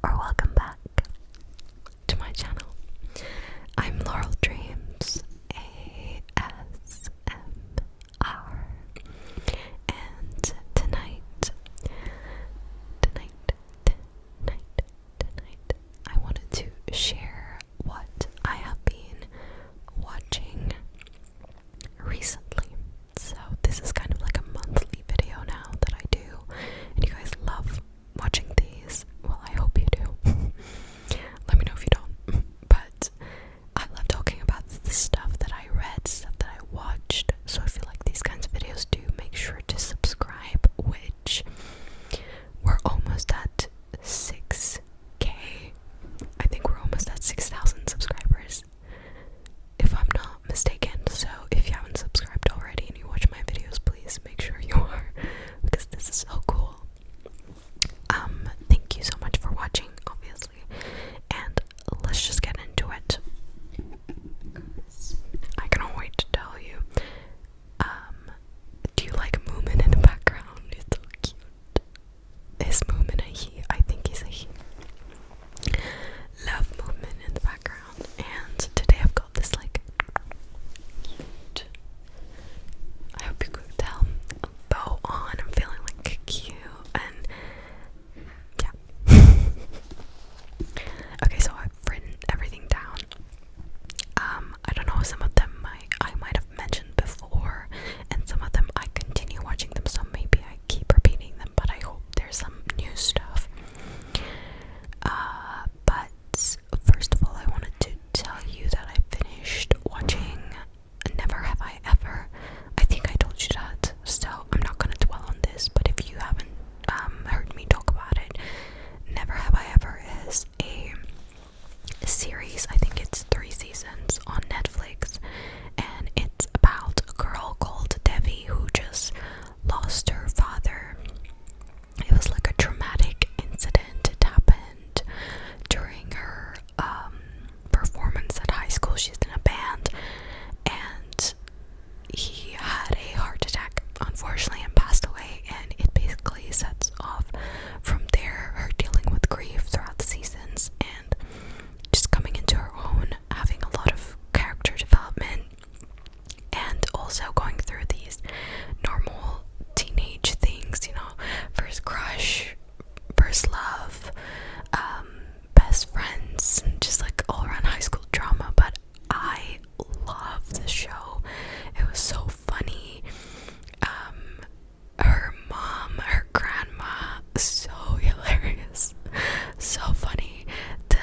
or welcome back to my channel. I'm Laurel Dreams ASMR, and tonight, I wanted to share what I have been watching recently. So this is kind of like a monthly video now that I do, and you guys love watching these. Well, I hope you do. Let me know if you don't. But I love talking about the stuff that I read, stuff that I watched. So if you like these kinds of videos, do make sure to subscribe, which we're almost at 6K. I think we're almost at 6,000 subscribers, if I'm not mistaken. So if you haven't subscribed already and you watch my videos, please make sure you are, because this is so cool. Thank you so much for watching, obviously, and let's just get into it. I cannot wait to tell you. Do you like Moomin in the background? It's so cute. Is Moomin a he? I think he's a he. Love Moomin in the background. And today I've got this like cute, I hope you could tell, a bow on. I'm feeling like cute, and yeah. Okay, so I've written everything down. I don't know, some of them I might have mentioned before, and some of them I continue watching them, so maybe I keep repeating them, but I hope there's some new stuff. But first of all, I wanted to tell you that I finished watching Never Have I Ever. I think I told you that, so I'm not gonna dwell on this, but if you haven't heard me talk about it, Never Have I Ever is a series. I think it's 3 seasons on Netflix, and it's about a girl called Devi who just lost her father. It was like a traumatic incident. It happened during her performance at high school. She's in a band, and he had a heart attack, unfortunately, and passed away, and it basically sets off from there her dealing with grief throughout the seasons and just coming into her own, having a lot of character development, and also going through these normal teenage things, you know, first crush, first love, best friends, and just like all around high school drama. But I love this show. It was so funny. Her mom, her grandma, so hilarious, so funny. The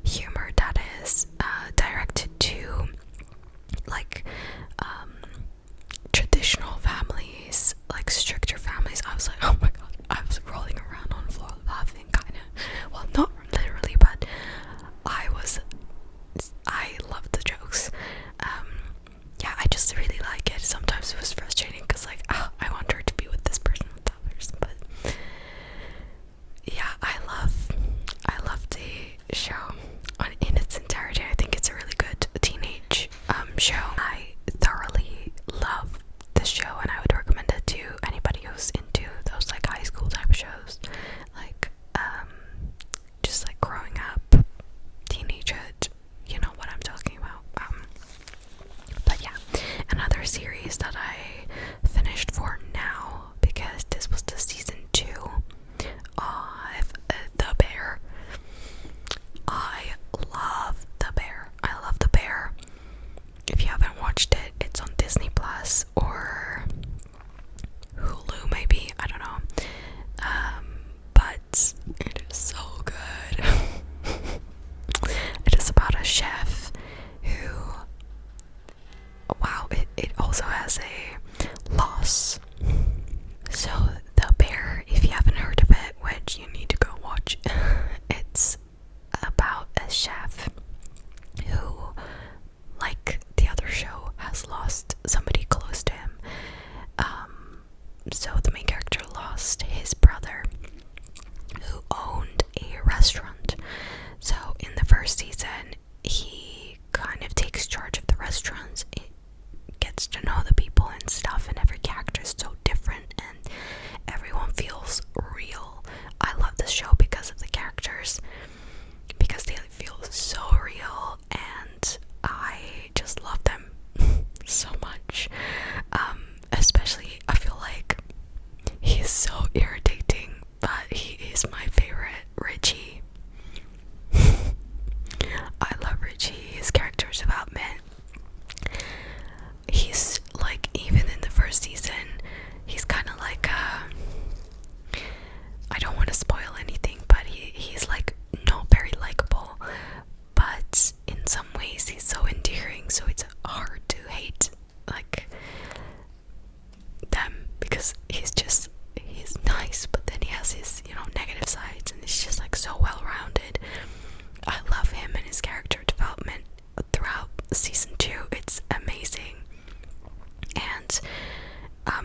humor that is directed to like traditional families, like stricter families. I was like, oh my god, I was rolling around on the floor laughing, kind of. Well, not literally, but I loved the jokes. Yeah, I just really like it. Sometimes it was frustrating because like, I want her to be with this person, with that person, but yeah, I love the show in its entirety. I think it's a really good teenage show. I thoroughly love this show, and I would recommend it to anybody who's into those like high school type of shows, like just like growing up, teenagehood. You know what I'm talking about. But yeah, another series that I finished for now, because this was the season 2 of The Bear. I love The Bear. I love The Bear. If you haven't watched it, it's on Disney Plus or Hulu, maybe. I don't know. But it is so good. It is about a chef who, wow, it also has a loss. So The Bear, if you haven't heard of it, which you need to go watch, it's about a chef who, like the other show, has lost somebody close to him. So the main character lost his brother, who owned a restaurant. So in the first season, he kind of takes charge of the restaurants. It gets to know the people and stuff, and every character is so different, and everyone feels real. I love this show because of the characters. much. Especially, I feel like he's so irritating, but he is my favorite, Richie. I love Richie, his character development. He's like, even in the first season, he's kind of like, I don't want to spoil anything, but he's like not very likable, but in some ways he's so endearing, so it's hard to hate like them, because he's nice, but then he has his, you know, negative sides, and it's just like so well rounded. I love him and his character development throughout season 2. It's amazing. And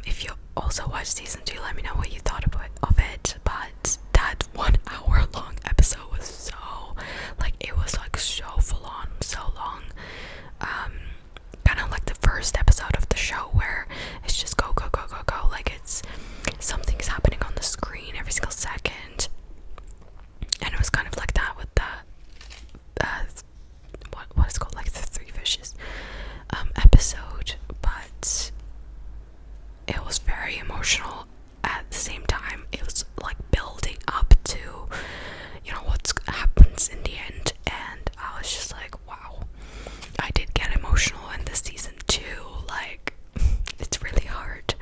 if you also watch season 2, let me know what you thought of it. But that 1 hour long episode was so, like, it was like so full on, so long. Kind of like the first episode of the show where it's just go, go, go, go, go. Like, it's something's happening on the screen every single second. And it was kind of like that with the what is called, like, the Three Fishes episode, but it was very emotional at the same time. It was like building up to, you know, what happens in the end, and I was just like, wow. I did get emotional in this season too. Like, it's really hard.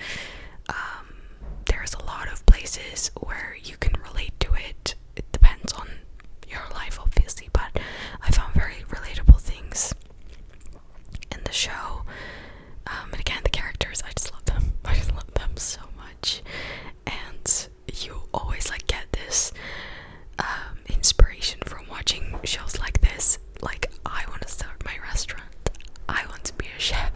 There's a lot of places where you can relate to it. It depends on your life, obviously, but I found very relatable things in the show. And again, the characters, I just love them. I just love them so much. And you always like get this inspiration from watching shows like this. Like, I want to start my restaurant. I want to be a chef.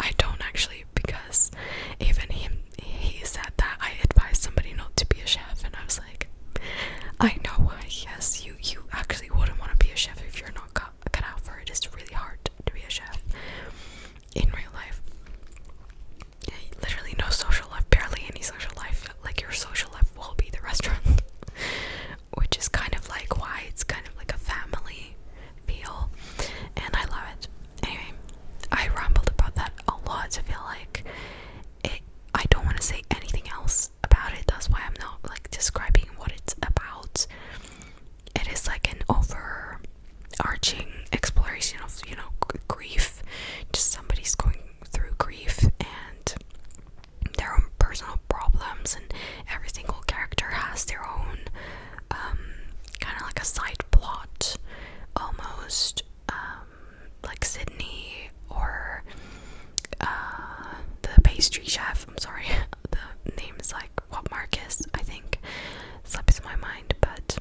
I don't actually, because even he said that I advised somebody not to be a chef, and I was like, I know why. Yes, you actually wouldn't want to be a chef if you're not cut out for it. It's really hard to be a chef in real life. Literally no social life, barely any social life. Like, your social life will be the restaurant, which is kind of like why it's kind of like a family feel, and I love it. Anyway, I rambled about that a lot. I feel like I don't want to say anything else about it. That's why I'm not like describing what it's about. It is like an overarching exploration of, you know, grief. Just somebody's going through grief and their own personal problems, and every single character has their own kind of like a side plot almost, like Sydney or the pastry chef. I'm sorry, the name is like Marcus, I think, slips my mind, but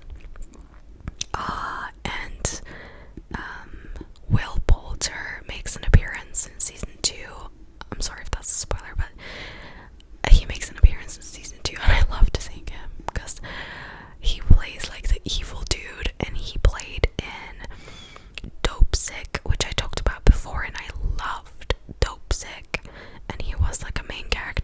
and Will Poulter makes an appearance in season 2. I'm sorry if that's a spoiler, but he makes an appearance in season 2, and I love to seeing him because he plays like the evil dude, and he played in Dope Sick, which I talked about before, and I loved Dope Sick, and he was like a main character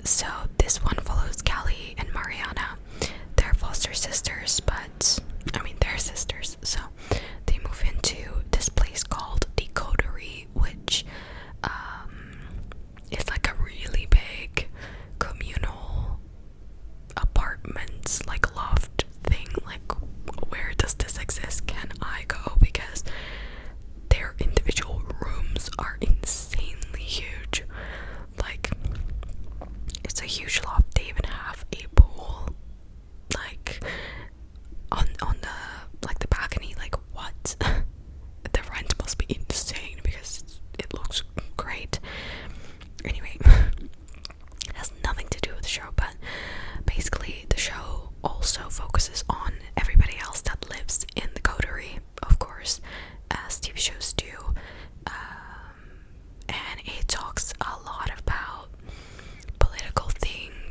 So this one follows Callie and Mariana. They're foster sisters, but I mean they're sisters. So they move into this place called the Coterie, which is like a really big communal apartments, like loft thing. Like, where does this exist? Can I go? Because their individual rooms are insanely huge. Like, it's a huge loft. They even have a pool, like on the like the balcony. Like, what? The rent must be insane because it looks great. Anyway, has nothing to do with the show, but basically the show also focuses on everybody else that lives in the coterie, of course, as TV shows do. And it talks a lot about political things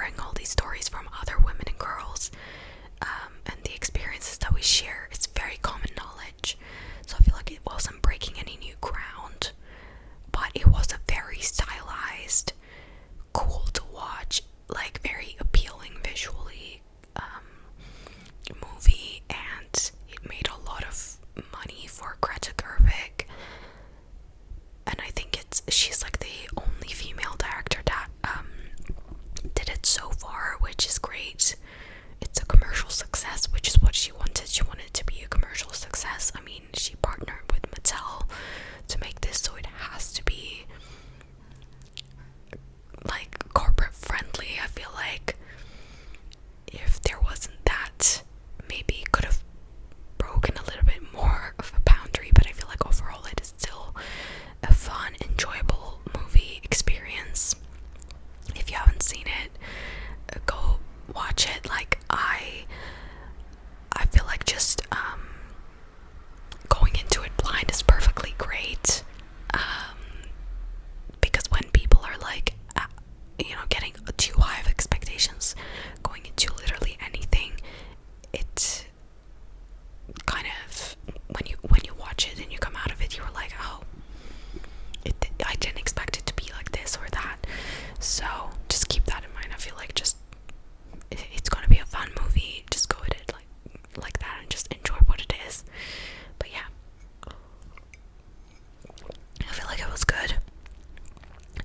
hearing all these stories from other women and girls, and the experiences that we share, it's very common knowledge. So I feel like it wasn't breaking any new ground, but it was a very stylized, cool to watch, like very appealing visually movie, and it made a lot of money for Greta Gerwig. And I think she's like the only female director that did it so far, which is great. It's a commercial success, which is what she wanted. She wanted it to be a commercial success. I mean, she partnered with Mattel to make this, so it has to be like corporate friendly. I feel like if there wasn't that, maybe it could have broken a little bit more of a boundary, but I feel like overall it is still a fun, enjoyable movie experience. If you haven't seen it, go watch it. Like I feel like just going into it blind is perfectly great, because when people are like getting too high of expectations going into literally anything, it kind of, when you watch it and you come out of it, you're like, oh, I didn't expect it to be like this or that. So just keep that in mind. I feel like just it's gonna be a fun movie. Just go with it like that and just enjoy what it is. But yeah, I feel like it was good.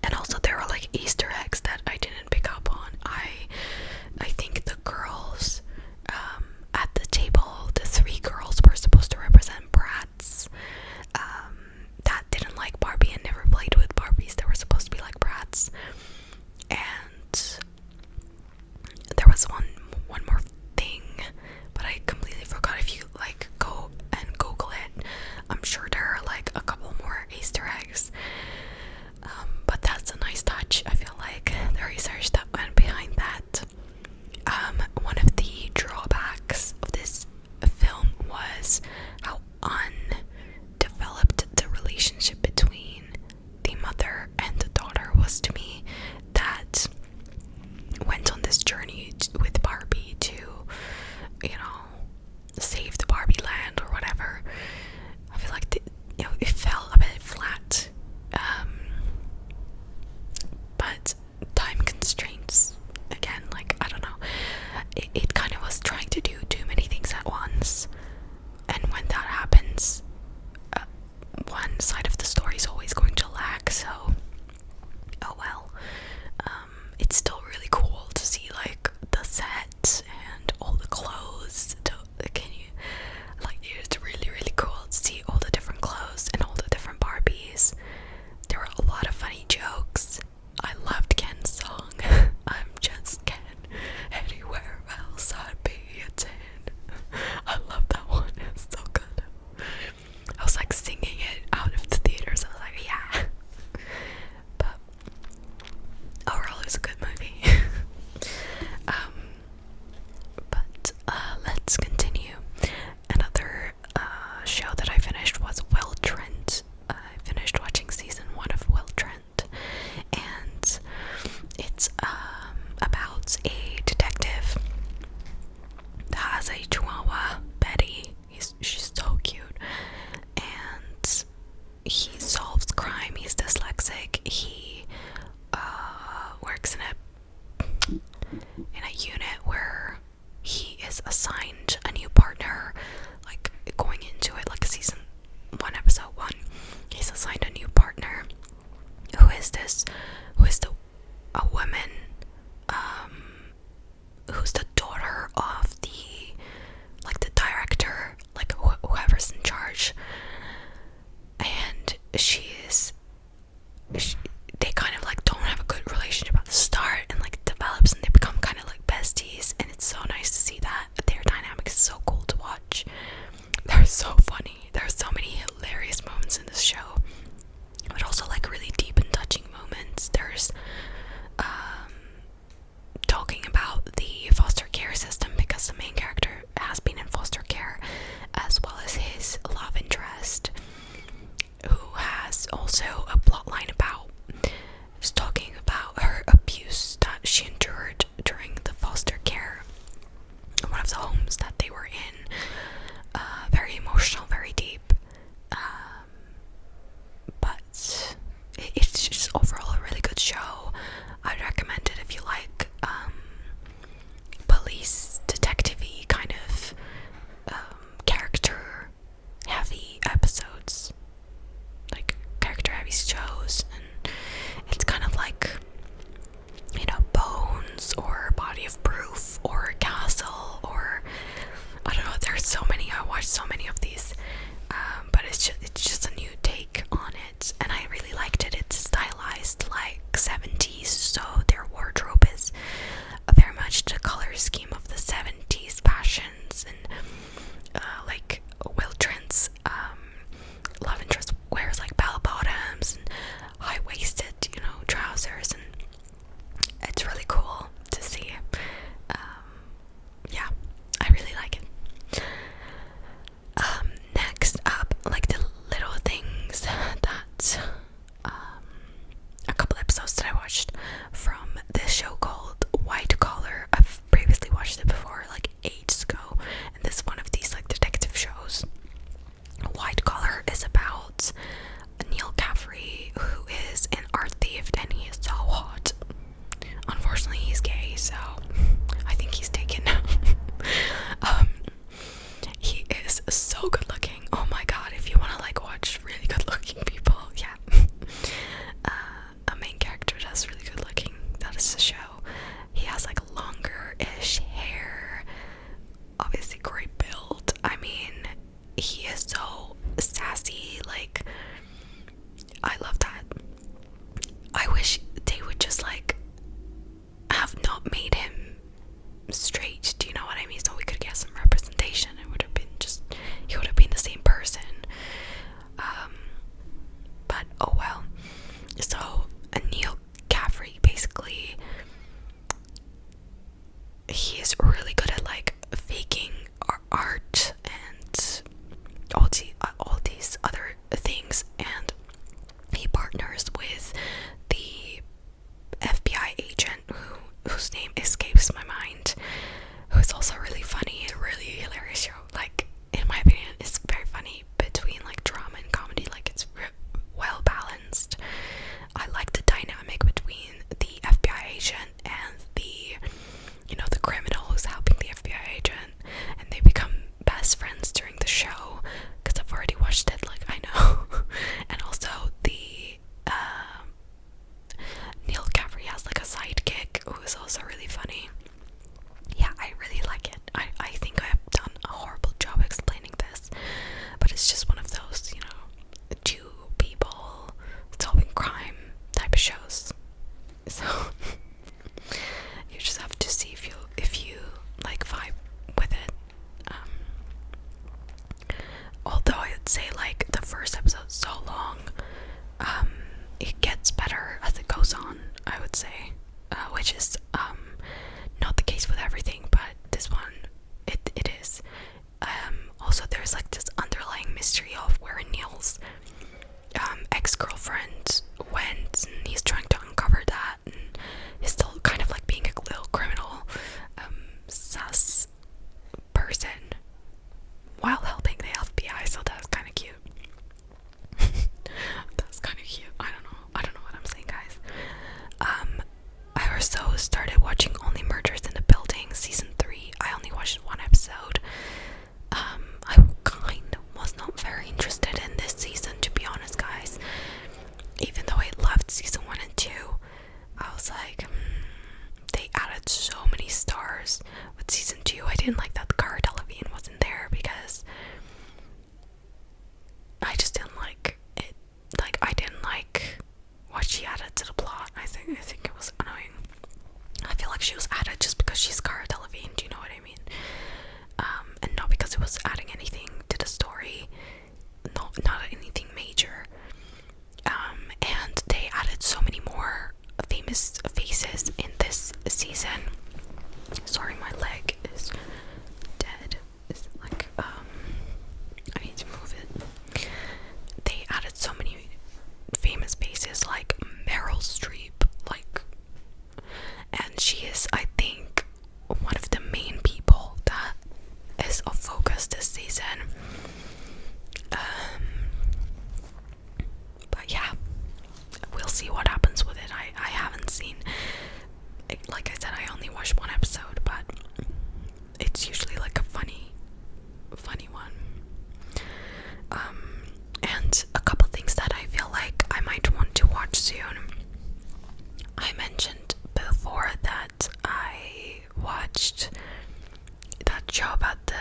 And also there are like Easter eggs that I didn't pick up on. I think the girls at the table, the three girls were supposed to represent brats that didn't like Barbie and never played with Barbies. They were supposed to be like brats. And there was one more thing, but I completely forgot. If you like go and Google it, I'm sure there are like a couple more Easter eggs. But that's a nice touch. I feel like the research that went behind that. One of the drawbacks of this film was how undeveloped the relationship between the mother and the daughter was to me, that went on this journey with Barbie to, save the Barbie land or whatever. I feel like it fell a bit flat. But time constraints, again, like, I don't know, it kind of was trying to do too many things at once, and when that happens, one side of the story is always going to lag. So oh well. It's still really cool to see like the set and all the clothes. It's really cool to see all the different clothes and all the different Barbies. There were a lot of funny jokes. I loved Ken's song. I'm just Ken. Anywhere else I'd be a 10. I love that one. It's so good. I was like singing it out of the theaters. I was like, yeah. But overall, it was a good movie. But let's continue. Another show that I finished was Well Trent. I finished watching season 1 of Well Trent, and it's about a detective that has a chihuahua, Betty. She's so cute, and he solves crime. He's dyslexic. He works in a unit where he is assigned a new partner. Like going into it, like season 1, episode 1, he's assigned a new partner. Who is a woman who's the daughter of the director, like whoever's in charge, and they kind of like don't have a good relationship at the start, and like develops, and they become kind of like besties, and it's so nice to see that their dynamic is so cool to watch. They're so funny. There's so many hilarious moments in this show, but also like really deep and touching moments. There he is really good at like faking art and all these other things, and he partners with the FBI agent whose name escapes my mind, who is also really funny and really hilarious show. Like, in my opinion, it's very funny between like drama and comedy. Like, it's well balanced. I like the dynamic between the FBI agent and the criminal who's helping the FBI agent, and they become best friends during the show, because I've already watched it, like, I know. And also the Neil Caffrey has like a sidekick who is also really funny. Yeah, I really like it. I think I have done a horrible job explaining this, but it's just one of those, two people solving crime type of shows. So you just have to see if you like vibe with it. Although I would say like the first episode's so long, it gets better as it goes on, I would say, which is not the case with everything, but this one it is. Also, there's like this underlying mystery of where Neil's ex-girlfriend went, and he's trying to uncover that, and he's still kind of like being a little criminal sus person while helping the FBI, so that's kind of cute. That's kind of cute. I don't know what I'm saying, guys. I also started watching Only Murders in the Building season 3. I only watched one episode. I kind of was not very interested in this season, to be honest, guys. Even though I loved season 1 and 2, I was like, they added so many stars. With season 2, I didn't like that Cara Delevingne wasn't there, because I just didn't like it. Like, I didn't like what she added to the plot. I think it was annoying. I feel like she was added just because she's Cara Delevingne. Do you know what I mean? And not because it was adding anything to the story. Not anything major. And they added so many more famous faces in this season. Sorry, my leg is dead. It's like, I need to move it. They added so many famous faces, like Meryl Streep, like, and she is, I think, one of the main people that is of focus this season. But yeah, we'll see what happens with it. I haven't seen, like I said, I only watched one episode, but it's usually like a funny one. And a couple things that I feel like I might want to watch soon. I mentioned before that I watched that show about the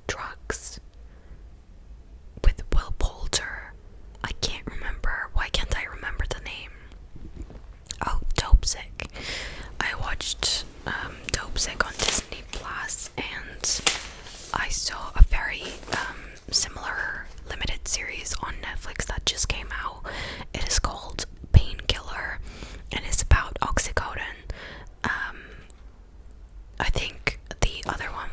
drugs with Will Poulter. I can't remember. Why can't I remember the name? Oh, Dope Sick. I watched Dope Sick on Disney Plus, and I saw a very similar limited series on Netflix that just came out. It is called Painkiller, and it's about oxycodone. I think the other one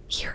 here